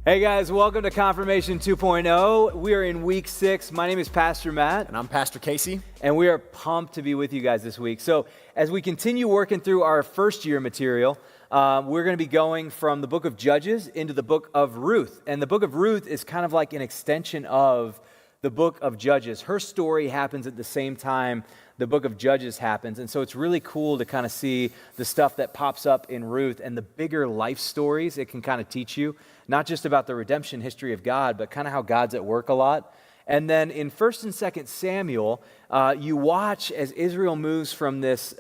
Hey guys, welcome to Confirmation 2.0. We are in week 6. My name is Pastor Matt. And I'm Pastor Casey. And we are pumped to be with you guys this week. So as we continue working through our first year material, we're going to be going from the book of Judges into the book of Ruth. And the book of Ruth is kind of like an extension of the book of Judges. Her story happens at the same time the book of Judges happens. And so it's really cool to kind of see the stuff that pops up in Ruth and the bigger life stories it can kind of teach you, not just about the redemption history of God, but kind of how God's at work a lot. And then in 1st and 2nd Samuel, you watch as Israel moves from this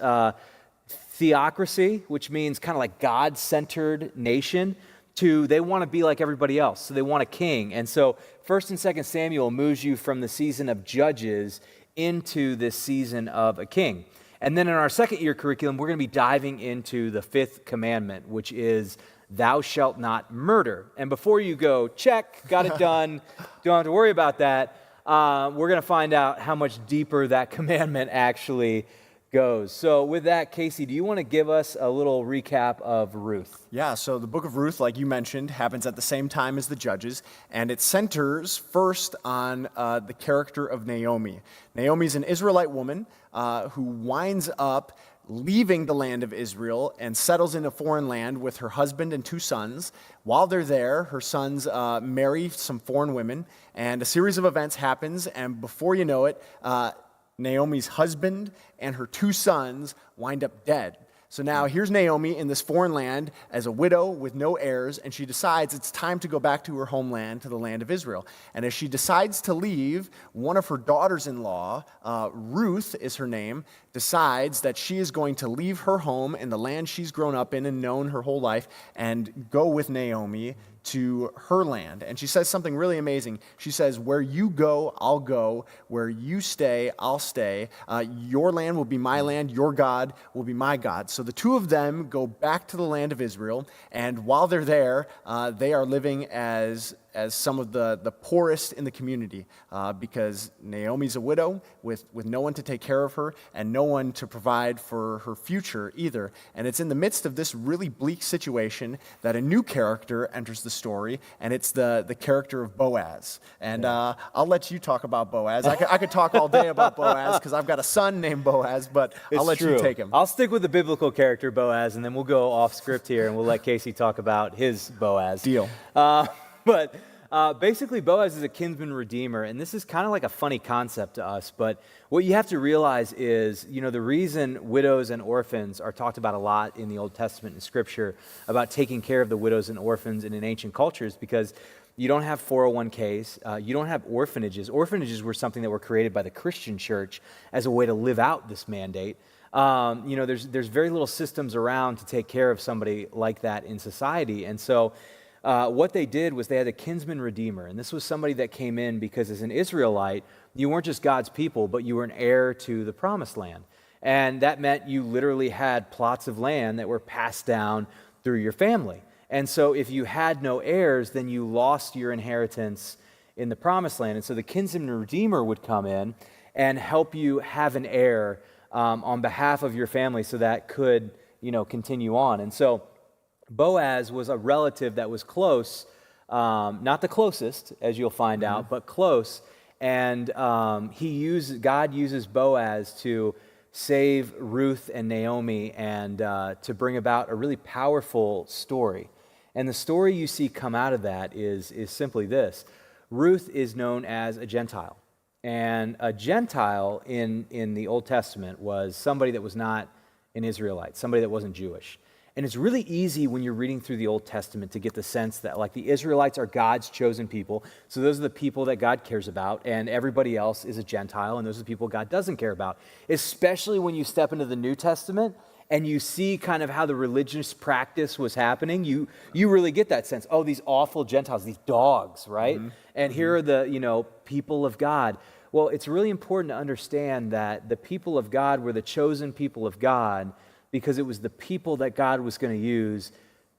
theocracy, which means kind of like God-centered nation, to they want to be like everybody else. So they want a king. And so 1st and 2nd Samuel moves you from the season of Judges into this season of a king. And then in our second year curriculum, we're going to be diving into the 5th commandment, which is thou shalt not murder. And before you go, check, got it done, don't have to worry about that, we're going to find out how much deeper that commandment actually goes. So with that, Casey, do you want to give us a little recap of Ruth? Yeah, so the book of Ruth, like you mentioned, happens at the same time as the Judges, and it centers first on the character of Naomi. Naomi's an Israelite woman who winds up leaving the land of Israel and settles in a foreign land with her husband and 2 sons. While they're there, her sons marry some foreign women, and a series of events happens, and before you know it, Naomi's husband and her 2 sons wind up dead. So now here's Naomi in this foreign land as a widow with no heirs, and she decides it's time to go back to her homeland, to the land of Israel. And as she decides to leave, one of her daughters-in-law, Ruth is her name, decides that she is going to leave her home in the land she's grown up in and known her whole life and go with Naomi to her land. And she says something really amazing. She says, where you go, I'll go. Where you stay, I'll stay. Your land will be my land. Your God will be my God. So the 2 of them go back to the land of Israel. And while they're there, they are living as some of the poorest in the community because Naomi's a widow with no one to take care of her and no one to provide for her future either. And it's in the midst of this really bleak situation that a new character enters the story, and it's the character of Boaz. And I'll let you talk about Boaz. I could talk all day about Boaz because I've got a son named Boaz, but I'll let you take him. I'll stick with the biblical character Boaz, and then we'll go off script here, and we'll let Casey talk about his Boaz. Deal. But basically, Boaz is a kinsman redeemer, and this is kind of like a funny concept to us, but what you have to realize is, the reason widows and orphans are talked about a lot in the Old Testament and Scripture about taking care of the widows and orphans in an ancient culture is because you don't have 401ks, you don't have orphanages. Orphanages were something that were created by the Christian church as a way to live out this mandate. There's very little systems around to take care of somebody like that in society, and so what they did was they had a kinsman redeemer, and this was somebody that came in because as an Israelite, you weren't just God's people, but you were an heir to the promised land. And that meant you literally had plots of land that were passed down through your family. And so if you had no heirs, then you lost your inheritance in the promised land. And so the kinsman redeemer would come in and help you have an heir on behalf of your family so that could, continue on. And so Boaz was a relative that was close, not the closest, as you'll find out, but close. And God uses Boaz to save Ruth and Naomi and to bring about a really powerful story. And the story you see come out of that is simply this. Ruth is known as a Gentile. And a Gentile in the Old Testament was somebody that was not an Israelite, somebody that wasn't Jewish. And it's really easy when you're reading through the Old Testament to get the sense that like the Israelites are God's chosen people. So those are the people that God cares about, and everybody else is a Gentile, and those are the people God doesn't care about. Especially when you step into the New Testament and you see kind of how the religious practice was happening, you really get that sense. Oh, these awful Gentiles, these dogs, right? And here are the, people of God. Well, it's really important to understand that the people of God were the chosen people of God because it was the people that God was going to use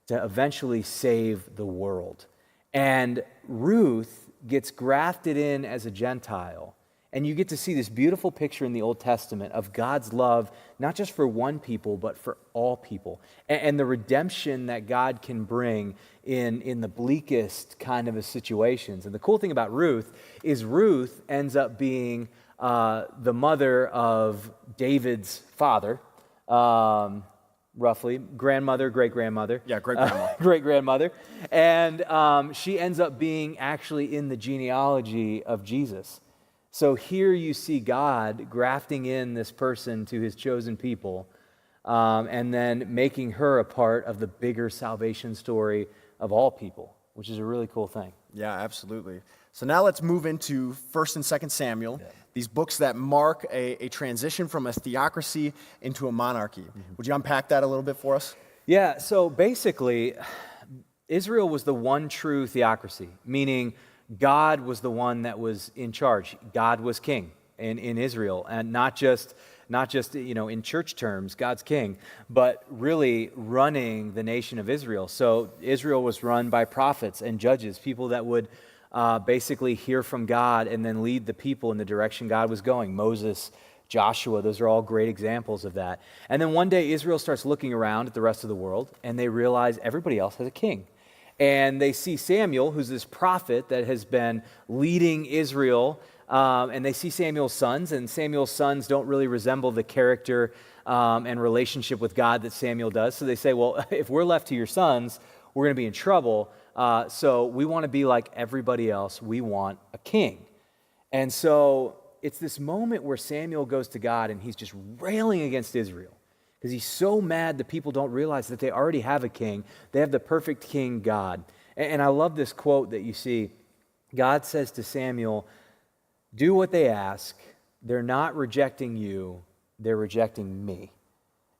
to eventually save the world. And Ruth gets grafted in as a Gentile, And you get to see this beautiful picture in the Old Testament of God's love, not just for one people, but for all people. And the redemption that God can bring in the bleakest kind of situations. And the cool thing about Ruth is Ruth ends up being the mother of David's father, roughly, grandmother, great-grandmother. Yeah, great-grandma. Great-grandmother. And she ends up being actually in the genealogy of Jesus. So here you see God grafting in this person to his chosen people, and then making her a part of the bigger salvation story of all people, which is a really cool thing. Yeah, absolutely. So now let's move into 1st and 2nd Samuel, these books that mark a transition from a theocracy into a monarchy. Would you unpack that a little bit for us? Yeah, so basically, Israel was the one true theocracy, meaning God was the one that was in charge. God was king in Israel, and not just in church terms, God's king, but really running the nation of Israel. So Israel was run by prophets and judges, people that would basically hear from God and then lead the people in the direction God was going. Moses, Joshua, those are all great examples of that. And then one day Israel starts looking around at the rest of the world, and they realize everybody else has a king. And they see Samuel, who's this prophet that has been leading Israel, and they see Samuel's sons, and Samuel's sons don't really resemble the character and relationship with God that Samuel does. So they say, well, if we're left to your sons, we're going to be in trouble. So we want to be like everybody else. We want a king. And so it's this moment where Samuel goes to God, and he's just railing against Israel, because he's so mad that people don't realize that they already have a king. They have the perfect king, God. And I love this quote that you see. God says to Samuel, do what they ask. They're not rejecting you. They're rejecting me.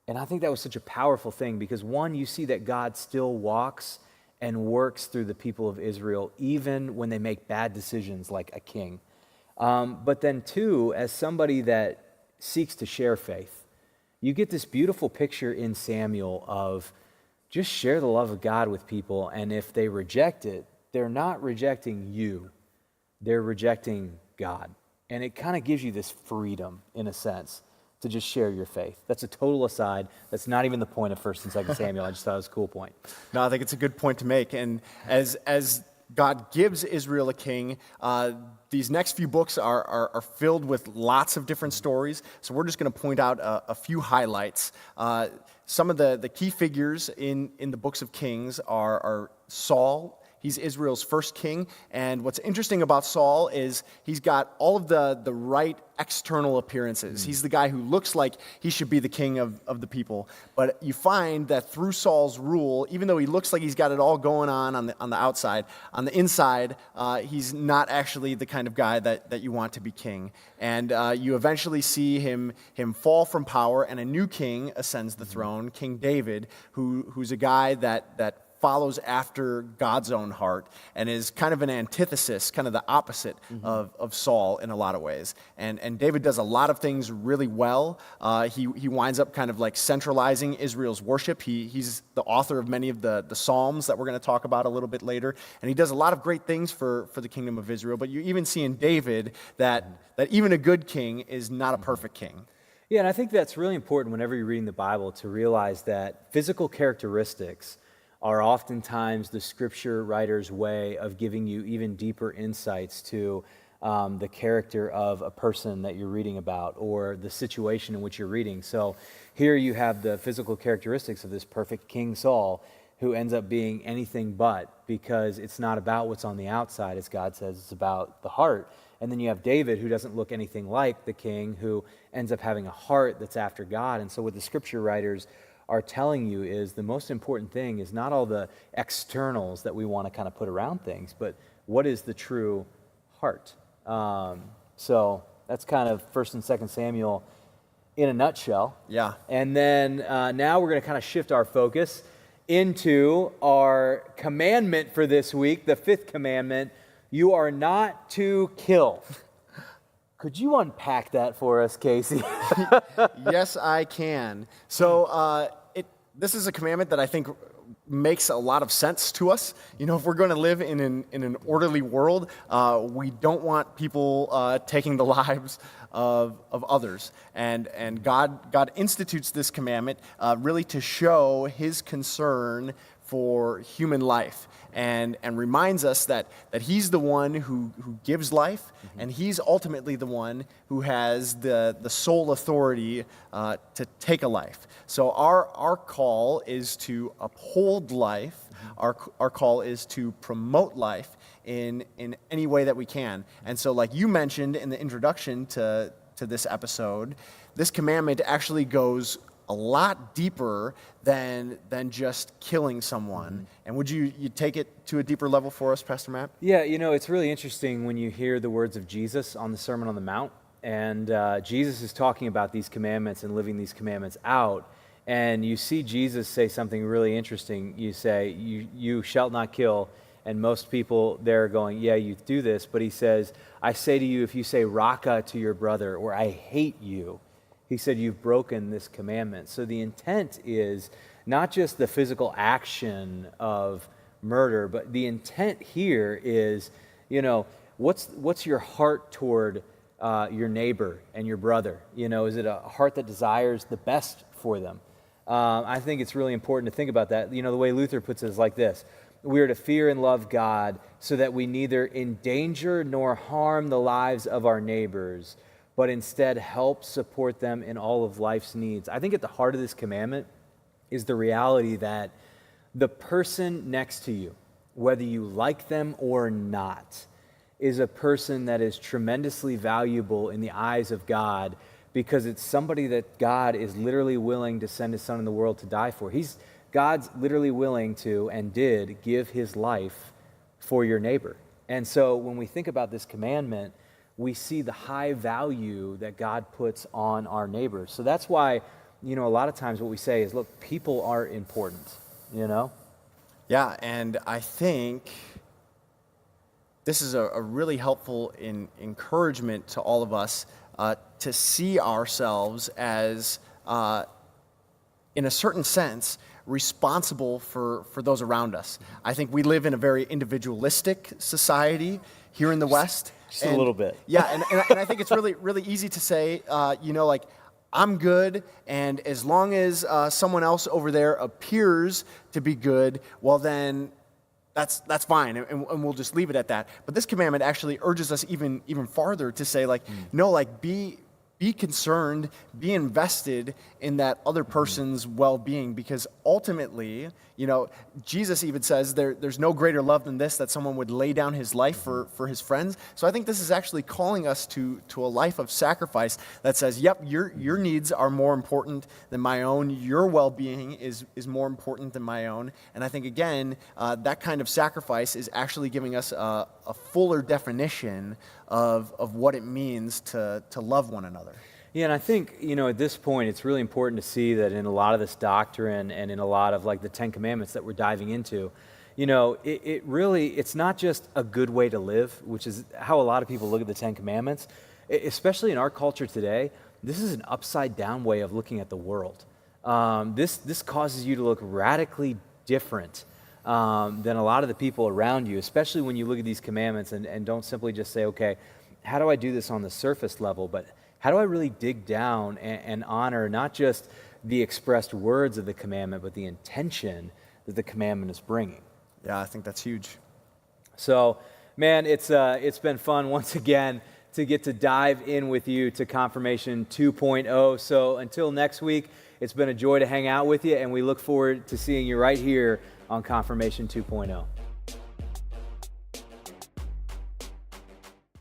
And I think that was such a powerful thing because, one, you see that God still walks and works through the people of Israel, even when they make bad decisions like a king. But then, two, as somebody that seeks to share faith, you get this beautiful picture in Samuel of just share the love of God with people, and if they reject it, they're not rejecting you, they're rejecting God. And it kind of gives you this freedom, in a sense, to just share your faith. That's a total aside. That's not even the point of 1st and 2nd Samuel. I just thought it was a cool point. No, I think it's a good point to make. And as God gives Israel a king, these next few books are filled with lots of different stories. So we're just going to point out a few highlights. Some of the key figures in the books of Kings are Saul. He's Israel's first king, and what's interesting about Saul is he's got all of the right external appearances. He's the guy who looks like he should be the king of the people, but you find that through Saul's rule, even though he looks like he's got it all going on the outside, on the inside, he's not actually the kind of guy that you want to be king. And you eventually see him fall from power, and a new king ascends the throne, King David, who's a guy that follows after God's own heart and is kind of an antithesis, kind of the opposite of Saul in a lot of ways. And David does a lot of things really well. He winds up kind of like centralizing Israel's worship. He's the author of many of the Psalms that we're going to talk about a little bit later. And he does a lot of great things for the kingdom of Israel. But you even see in David that even a good king is not a perfect king. Yeah, and I think that's really important whenever you're reading the Bible to realize that physical characteristics are oftentimes the scripture writer's way of giving you even deeper insights to the character of a person that you're reading about or the situation in which you're reading. So here you have the physical characteristics of this perfect King Saul, who ends up being anything but, because it's not about what's on the outside, as God says, it's about the heart. And then you have David, who doesn't look anything like the king, who ends up having a heart that's after God. And so what the scripture writers are telling you is the most important thing is not all the externals that we want to kind of put around things, but what is the true heart? So that's kind of 1st and 2nd Samuel in a nutshell. Yeah. And then now we're going to kind of shift our focus into our commandment for this week, the 5th commandment, you are not to kill. Could you unpack that for us, Casey? Yes, I can. So this is a commandment that I think makes a lot of sense to us. You know, if we're going to live in an orderly world, we don't want people taking the lives of others. And God institutes this commandment really to show his concern for human life and reminds us that he's the one who gives life, and he's ultimately the one who has the sole authority to take a life. So our call is to uphold life. Our call is to promote life in any way that we can. And so, like you mentioned in the introduction to this episode, this commandment actually goes a lot deeper than just killing someone. And would you take it to a deeper level for us, Pastor Matt? Yeah, you know, it's really interesting when you hear the words of Jesus on the Sermon on the Mount, and Jesus is talking about these commandments and living these commandments out, and you see Jesus say something really interesting. You say, you shall not kill, and most people there are going, yeah, you do this, but he says, I say to you, if you say raka to your brother, or I hate you, he said, you've broken this commandment. So the intent is not just the physical action of murder, but the intent here is, you know, what's your heart toward your neighbor and your brother? You know, is it a heart that desires the best for them? I think it's really important to think about that. You know, the way Luther puts it is like this. We are to fear and love God so that we neither endanger nor harm the lives of our neighbors, but instead help support them in all of life's needs. I think at the heart of this commandment is the reality that the person next to you, whether you like them or not, is a person that is tremendously valuable in the eyes of God, because it's somebody that God is literally willing to send his son in the world to die for. God's literally willing to and did give his life for your neighbor. And so when we think about this commandment, we see the high value that God puts on our neighbors. So that's why, you know, a lot of times what we say is, look, people are important, you know? Yeah, and I think this is a really helpful encouragement to all of us to see ourselves as, in a certain sense, responsible for those around us. I think we live in a very individualistic society here in the West. Just a little bit. Yeah, and I think it's really easy to say, you know, like, I'm good, and as long as someone else over there appears to be good, well then that's fine, and we'll just leave it at that. But this commandment actually urges us even farther to say, like, no, like, be concerned, be invested in that other person's well-being, because ultimately, you know, Jesus even says there's no greater love than this, that someone would lay down his life for his friends. So I think this is actually calling us to a life of sacrifice that says, yep, your needs are more important than my own, your well-being is more important than my own. And I think, again, that kind of sacrifice is actually giving us a fuller definition of what it means to love one another. Yeah, and I think, you know, at this point, it's really important to see that in a lot of this doctrine and in a lot of, like, the Ten Commandments that we're diving into, you know, it's not just a good way to live, which is how a lot of people look at the Ten Commandments. Especially in our culture today, this is an upside-down way of looking at the world. This causes you to look radically different than a lot of the people around you, especially when you look at these commandments and don't simply just say, okay, how do I do this on the surface level, but how do I really dig down and honor not just the expressed words of the commandment, but the intention that the commandment is bringing? Yeah, I think that's huge. So, man, it's been fun once again to get to dive in with you to Confirmation 2.0. So until next week, it's been a joy to hang out with you, and we look forward to seeing you right here on Confirmation 2.0.